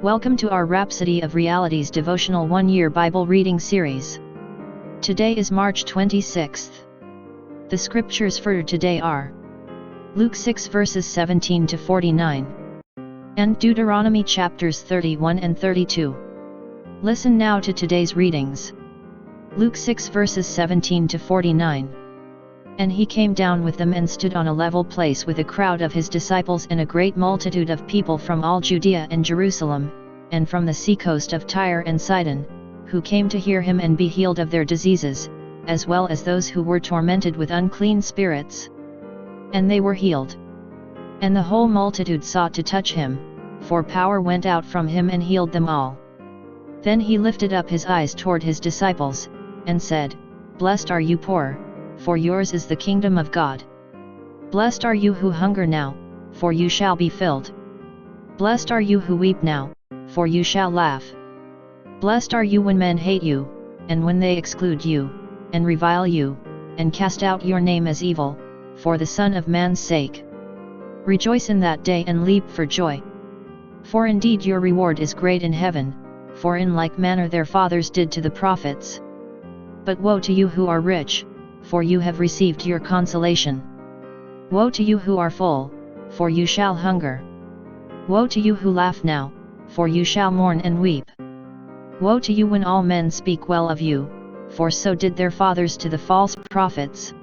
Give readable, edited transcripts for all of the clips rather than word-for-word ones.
Welcome to our Rhapsody of Realities devotional 1-year Bible reading series. Today is March 26th. The scriptures for today are Luke 6 verses 17 to 49 and Deuteronomy chapters 31 and 32. Listen now to today's readings. Luke 6 verses 17 to 49. And he came down with them and stood on a level place with a crowd of his disciples and a great multitude of people from all Judea and Jerusalem, and from the seacoast of Tyre and Sidon, who came to hear him and be healed of their diseases, as well as those who were tormented with unclean spirits. And they were healed. And the whole multitude sought to touch him, for power went out from him and healed them all. Then he lifted up his eyes toward his disciples, and said, Blessed are you poor, for yours is the kingdom of God. Blessed are you who hunger now, for you shall be filled. Blessed are you who weep now, for you shall laugh. Blessed are you when men hate you, and when they exclude you, and revile you, and cast out your name as evil, for the Son of Man's sake. Rejoice in that day and leap for joy. For indeed your reward is great in heaven, for in like manner their fathers did to the prophets. But woe to you who are rich, for you have received your consolation. Woe to you who are full, for you shall hunger. Woe to you who laugh now, for you shall mourn and weep. Woe to you when all men speak well of you, for so did their fathers to the false prophets.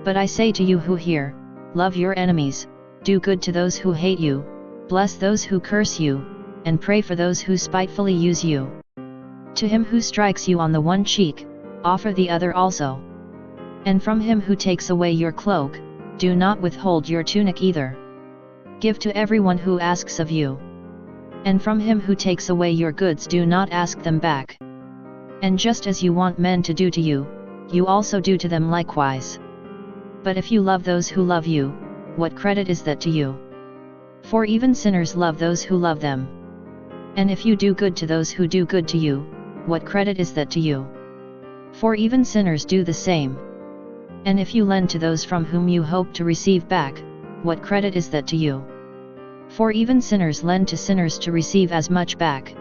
But I say to you who hear, love your enemies, do good to those who hate you, bless those who curse you, and pray for those who spitefully use you. To him who strikes you on the one cheek, offer the other also. And from him who takes away your cloak, do not withhold your tunic either. Give to everyone who asks of you. And from him who takes away your goods do not ask them back. And just as you want men to do to you, you also do to them likewise. But if you love those who love you, what credit is that to you? For even sinners love those who love them. And if you do good to those who do good to you, what credit is that to you? For even sinners do the same. And if you lend to those from whom you hope to receive back, what credit is that to you? For even sinners lend to sinners to receive as much back.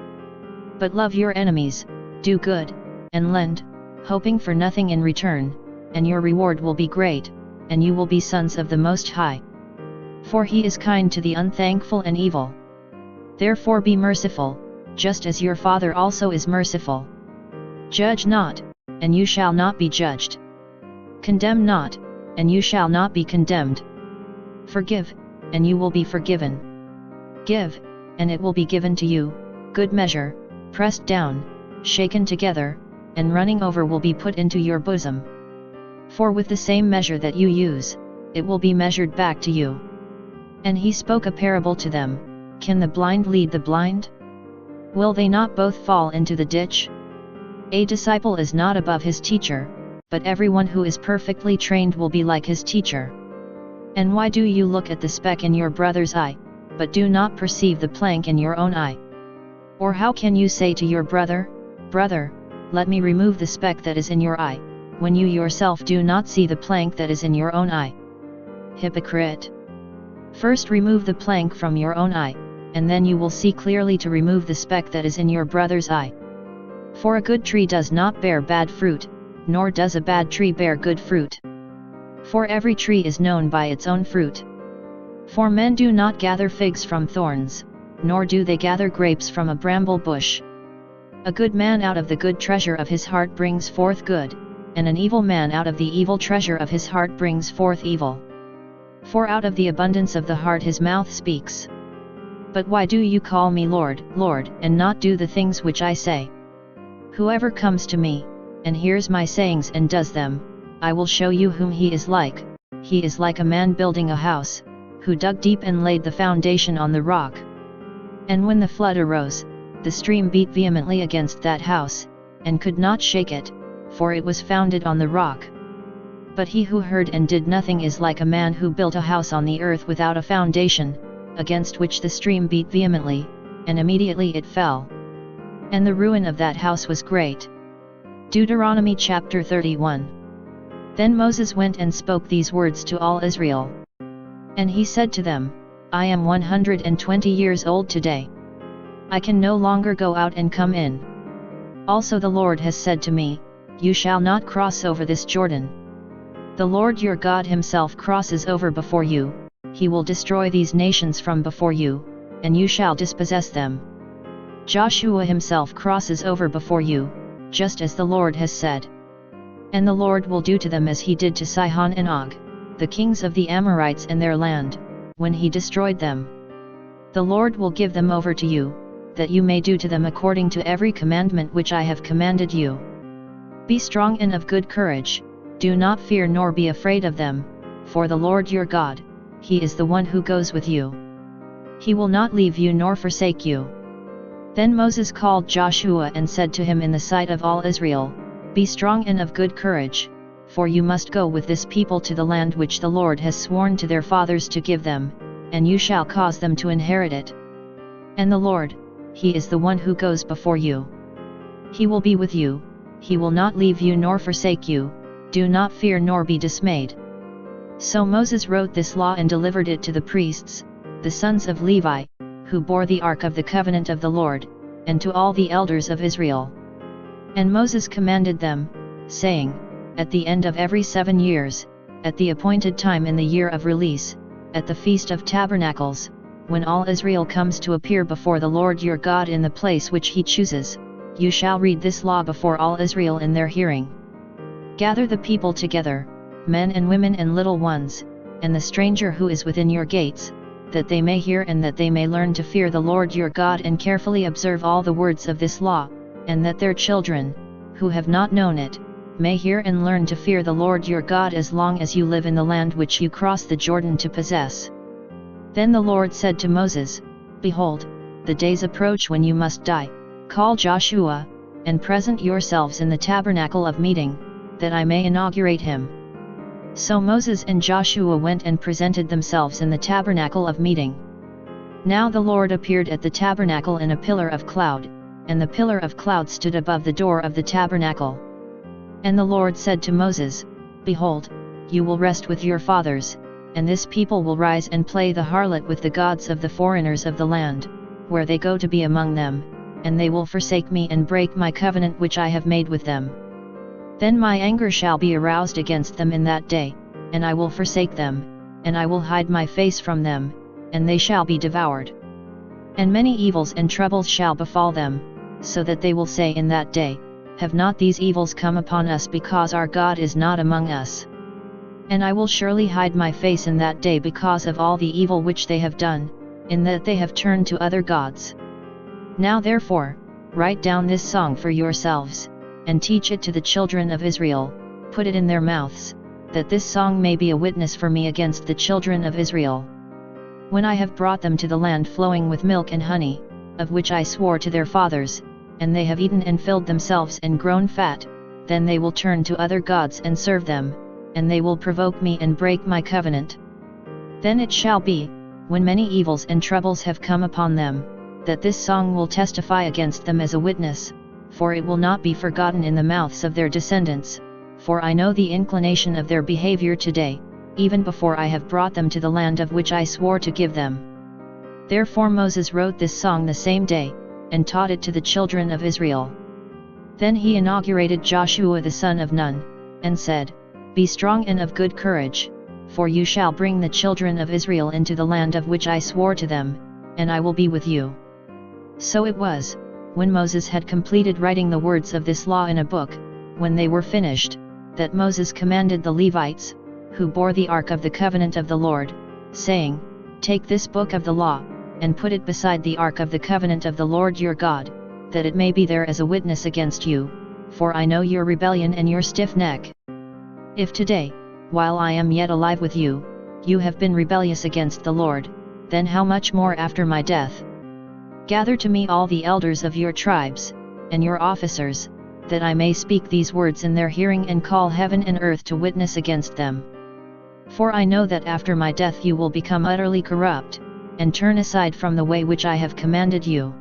But love your enemies, do good, and lend, hoping for nothing in return, and your reward will be great, and you will be sons of the Most High. For he is kind to the unthankful and evil. Therefore be merciful, just as your Father also is merciful. Judge not, and you shall not be judged. Condemn not, and you shall not be condemned. Forgive, and you will be forgiven. Give, and it will be given to you, good measure, pressed down, shaken together, and running over will be put into your bosom. For with the same measure that you use, it will be measured back to you. And he spoke a parable to them, Can the blind lead the blind? Will they not both fall into the ditch? A disciple is not above his teacher, but everyone who is perfectly trained will be like his teacher. And why do you look at the speck in your brother's eye, but do not perceive the plank in your own eye? Or how can you say to your brother, Brother, let me remove the speck that is in your eye, when you yourself do not see the plank that is in your own eye? Hypocrite! First remove the plank from your own eye, and then you will see clearly to remove the speck that is in your brother's eye. For a good tree does not bear bad fruit, nor does a bad tree bear good fruit. For every tree is known by its own fruit. For men do not gather figs from thorns, nor do they gather grapes from a bramble bush. A good man out of the good treasure of his heart brings forth good, and an evil man out of the evil treasure of his heart brings forth evil. For out of the abundance of the heart his mouth speaks. But why do you call me Lord, Lord, and not do the things which I say? Whoever comes to me, and hears my sayings and does them, I will show you whom he is like. He is like a man building a house, who dug deep and laid the foundation on the rock. And when the flood arose, the stream beat vehemently against that house, and could not shake it, for it was founded on the rock. But he who heard and did nothing is like a man who built a house on the earth without a foundation, against which the stream beat vehemently, and immediately it fell. And the ruin of that house was great. Deuteronomy chapter 31. Then Moses went and spoke these words to all Israel. And he said to them, I am 120 years old today. I can no longer go out and come in. Also the Lord has said to me, you shall not cross over this Jordan. The Lord your God himself crosses over before you, he will destroy these nations from before you, and you shall dispossess them. Joshua himself crosses over before you, just as the Lord has said. And the Lord will do to them as he did to Sihon and Og, the kings of the Amorites and their land, when he destroyed them. The Lord will give them over to you, that you may do to them according to every commandment which I have commanded you. Be strong and of good courage, do not fear nor be afraid of them, for the Lord your God, he is the one who goes with you. He will not leave you nor forsake you. Then Moses called Joshua and said to him in the sight of all Israel, be strong and of good courage, for you must go with this people to the land which the Lord has sworn to their fathers to give them, and you shall cause them to inherit it. And the Lord, he is the one who goes before you. He will be with you, he will not leave you nor forsake you, do not fear nor be dismayed. So Moses wrote this law and delivered it to the priests, the sons of Levi, who bore the ark of the covenant of the Lord, and to all the elders of Israel. And Moses commanded them, saying, at the end of every 7 years, at the appointed time in the year of release, at the Feast of Tabernacles, when all Israel comes to appear before the Lord your God in the place which he chooses, you shall read this law before all Israel in their hearing. Gather the people together, men and women and little ones, and the stranger who is within your gates, that they may hear and that they may learn to fear the Lord your God and carefully observe all the words of this law, and that their children, who have not known it, may hear and learn to fear the Lord your God as long as you live in the land which you cross the Jordan to possess. Then the Lord said to Moses, behold, the days approach when you must die, call Joshua, and present yourselves in the tabernacle of meeting, that I may inaugurate him. So Moses and Joshua went and presented themselves in the tabernacle of meeting. Now the Lord appeared at the tabernacle in a pillar of cloud, and the pillar of cloud stood above the door of the tabernacle. And the Lord said to Moses, behold, you will rest with your fathers, and this people will rise and play the harlot with the gods of the foreigners of the land, where they go to be among them, and they will forsake me and break my covenant which I have made with them. Then my anger shall be aroused against them in that day, and I will forsake them, and I will hide my face from them, and they shall be devoured. And many evils and troubles shall befall them, so that they will say in that day, have not these evils come upon us because our God is not among us? And I will surely hide my face in that day because of all the evil which they have done, in that they have turned to other gods. Now therefore, write down this song for yourselves, and teach it to the children of Israel, put it in their mouths, that this song may be a witness for me against the children of Israel. When I have brought them to the land flowing with milk and honey, of which I swore to their fathers, and they have eaten and filled themselves and grown fat, then they will turn to other gods and serve them, and they will provoke me and break my covenant. Then it shall be, when many evils and troubles have come upon them, that this song will testify against them as a witness, for it will not be forgotten in the mouths of their descendants, for I know the inclination of their behavior today, even before I have brought them to the land of which I swore to give them. Therefore Moses wrote this song the same day, and taught it to the children of Israel. Then he inaugurated Joshua the son of Nun, and said, be strong and of good courage, for you shall bring the children of Israel into the land of which I swore to them, and I will be with you. So it was, when Moses had completed writing the words of this law in a book, when they were finished, that Moses commanded the Levites, who bore the ark of the covenant of the Lord, saying, take this book of the law, and put it beside the ark of the covenant of the Lord your God, that it may be there as a witness against you, for I know your rebellion and your stiff neck. If today, while I am yet alive with you, you have been rebellious against the Lord, then how much more after my death? Gather to me all the elders of your tribes, and your officers, that I may speak these words in their hearing and call heaven and earth to witness against them. For I know that after my death you will become utterly corrupt, and turn aside from the way which I have commanded you.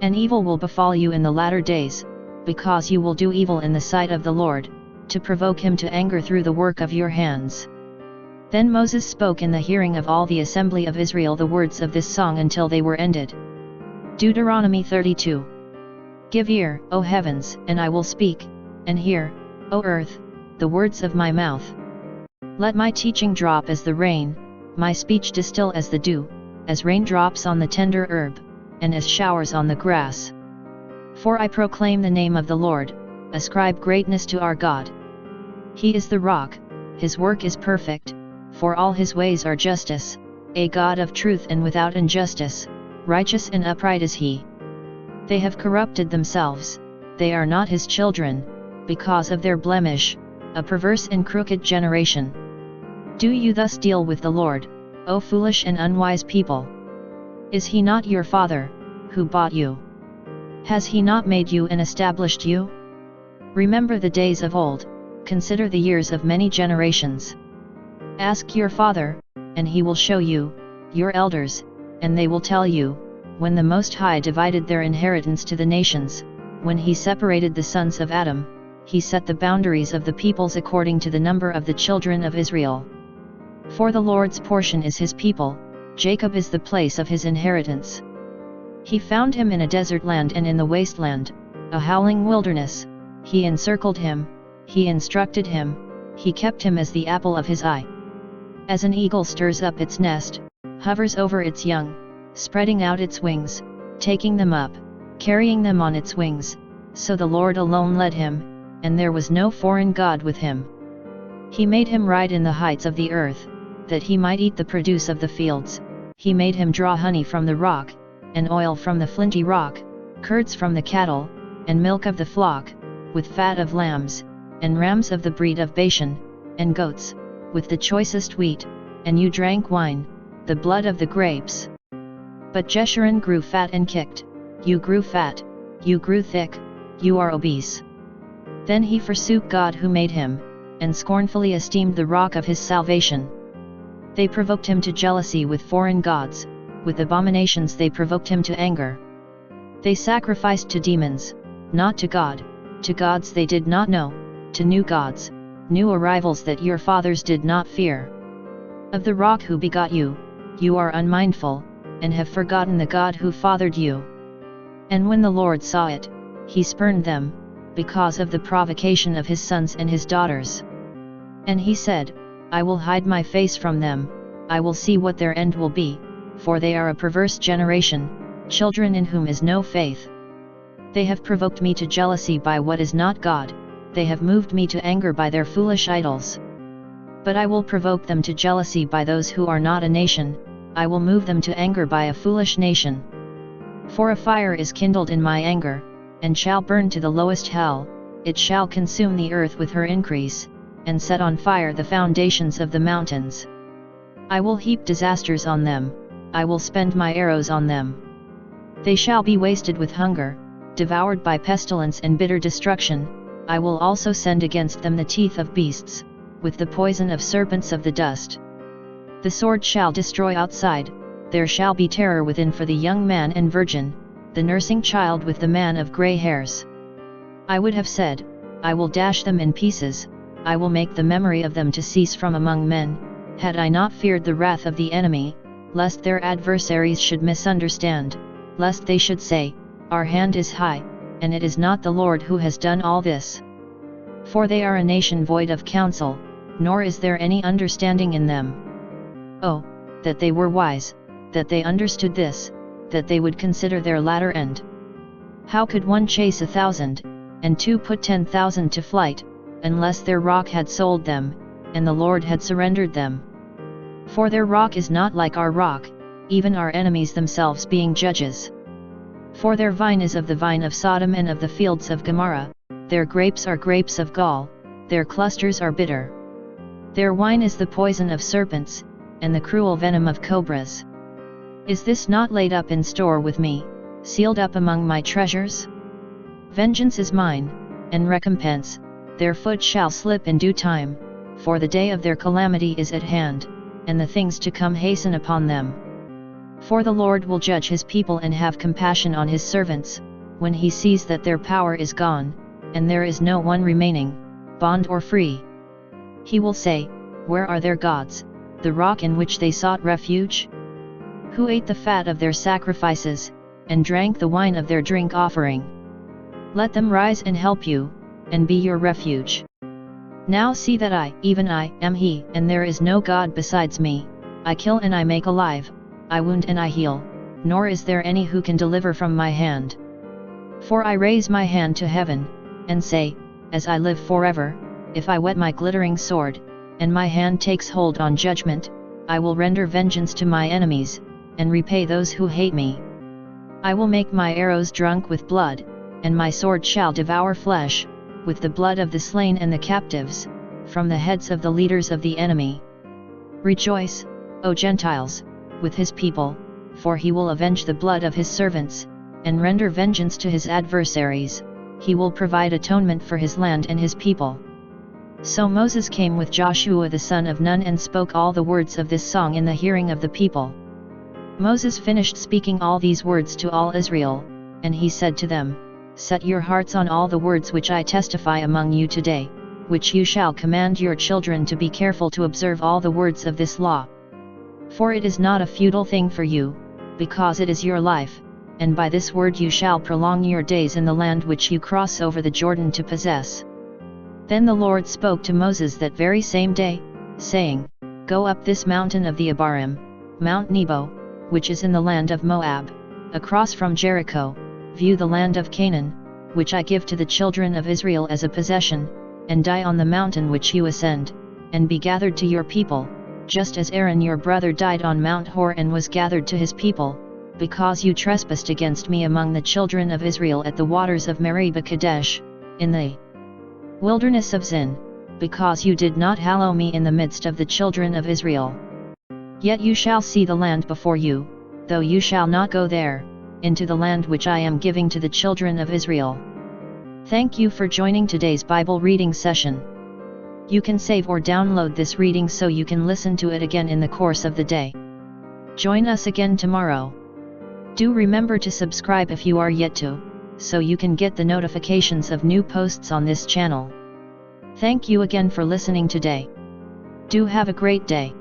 And evil will befall you in the latter days, because you will do evil in the sight of the Lord, to provoke him to anger through the work of your hands. Then Moses spoke in the hearing of all the assembly of Israel the words of this song until they were ended. Deuteronomy 32. Give ear, O heavens, and I will speak, and hear, O earth, the words of my mouth. Let my teaching drop as the rain, my speech distill as the dew, as raindrops on the tender herb, and as showers on the grass. For I proclaim the name of the Lord, ascribe greatness to our God. He is the rock, his work is perfect, for all his ways are justice, a God of truth and without injustice, righteous and upright is he. They have corrupted themselves, they are not his children, because of their blemish, a perverse and crooked generation. Do you thus deal with the Lord, O foolish and unwise people? Is he not your father, who bought you? Has he not made you and established you? Remember the days of old, consider the years of many generations. Ask your father, and he will show you, your elders, and they will tell you, when the Most High divided their inheritance to the nations, when he separated the sons of Adam, he set the boundaries of the peoples according to the number of the children of Israel. For the Lord's portion is his people, Jacob is the place of his inheritance. He found him in a desert land and in the wasteland, a howling wilderness. He encircled him, he instructed him, he kept him as the apple of his eye. As an eagle stirs up its nest, hovers over its young, spreading out its wings, taking them up, carrying them on its wings, so the Lord alone led him, and there was no foreign god with him. He made him ride in the heights of the earth, that he might eat the produce of the fields. He made him draw honey from the rock, and oil from the flinty rock, curds from the cattle, and milk of the flock, with fat of lambs, and rams of the breed of Bashan, and goats, with the choicest wheat, and you drank wine, the blood of the grapes. But Jeshurun grew fat and kicked. You grew fat, you grew thick, you are obese. Then he forsook God who made him, and scornfully esteemed the rock of his salvation. They provoked him to jealousy with foreign gods, with abominations they provoked him to anger. They sacrificed to demons, not to God, to gods they did not know, to new gods, new arrivals that your fathers did not fear. Of the rock who begot you, you are unmindful, and have forgotten the God who fathered you. And when the Lord saw it, he spurned them, because of the provocation of his sons and his daughters. And he said, I will hide my face from them, I will see what their end will be, for they are a perverse generation, children in whom is no faith. They have provoked me to jealousy by what is not God, they have moved me to anger by their foolish idols. But I will provoke them to jealousy by those who are not a nation, I will move them to anger by a foolish nation. For a fire is kindled in my anger, and shall burn to the lowest hell, it shall consume the earth with her increase, and set on fire the foundations of the mountains. I will heap disasters on them, I will spend my arrows on them. They shall be wasted with hunger, devoured by pestilence and bitter destruction. I will also send against them the teeth of beasts, with the poison of serpents of the dust. The sword shall destroy outside, there shall be terror within for the young man and virgin, the nursing child with the man of grey hairs. I would have said, I will dash them in pieces, I will make the memory of them to cease from among men, had I not feared the wrath of the enemy, lest their adversaries should misunderstand, lest they should say, our hand is high, and it is not the Lord who has done all this. For they are a nation void of counsel, nor is there any understanding in them. Oh, that they were wise, that they understood this, that they would consider their latter end. How could one chase 1,000, and two put 10,000 to flight, unless their rock had sold them, and the Lord had surrendered them? For their rock is not like our rock, even our enemies themselves being judges. For their vine is of the vine of Sodom and of the fields of Gomorrah, their grapes are grapes of gall, their clusters are bitter. Their wine is the poison of serpents, and the cruel venom of cobras. Is this not laid up in store with me, sealed up among my treasures? Vengeance is mine, and recompense, their foot shall slip in due time, for the day of their calamity is at hand, and the things to come hasten upon them. For the Lord will judge his people and have compassion on his servants, when he sees that their power is gone, and there is no one remaining, bond or free. He will say, where are their gods, the rock in which they sought refuge? Who ate the fat of their sacrifices, and drank the wine of their drink offering. Let them rise and help you, and be your refuge. Now see that I, even I, am He, and there is no God besides me. I kill and I make alive, I wound and I heal, nor is there any who can deliver from my hand. For I raise my hand to heaven, and say, as I live forever, if I whet my glittering sword, and my hand takes hold on judgment, I will render vengeance to my enemies, and repay those who hate me. I will make my arrows drunk with blood, and my sword shall devour flesh, with the blood of the slain and the captives, from the heads of the leaders of the enemy. Rejoice, O Gentiles, with his people, for he will avenge the blood of his servants, and render vengeance to his adversaries. He will provide atonement for his land and his people. So Moses came with Joshua the son of Nun and spoke all the words of this song in the hearing of the people. Moses finished speaking all these words to all Israel, and he said to them, Set your hearts on all the words which I testify among you today, which you shall command your children to be careful to observe all the words of this law. For it is not a futile thing for you, because it is your life, and by this word you shall prolong your days in the land which you cross over the Jordan to possess. Then the Lord spoke to Moses that very same day, saying, Go up this mountain of the Abarim, Mount Nebo, which is in the land of Moab, across from Jericho, view the land of Canaan, which I give to the children of Israel as a possession, and die on the mountain which you ascend, and be gathered to your people, just as Aaron your brother died on Mount Hor and was gathered to his people, because you trespassed against me among the children of Israel at the waters of Meribah Kadesh, in the wilderness of Zin, because you did not hallow me in the midst of the children of Israel. Yet you shall see the land before you, though you shall not go there, into the land which I am giving to the children of Israel. Thank you for joining today's Bible reading session. You can save or download this reading so you can listen to it again in the course of the day. Join us again tomorrow. Do remember to subscribe if you are yet to, so you can get the notifications of new posts on this channel. Thank you again for listening today. Do have a great day.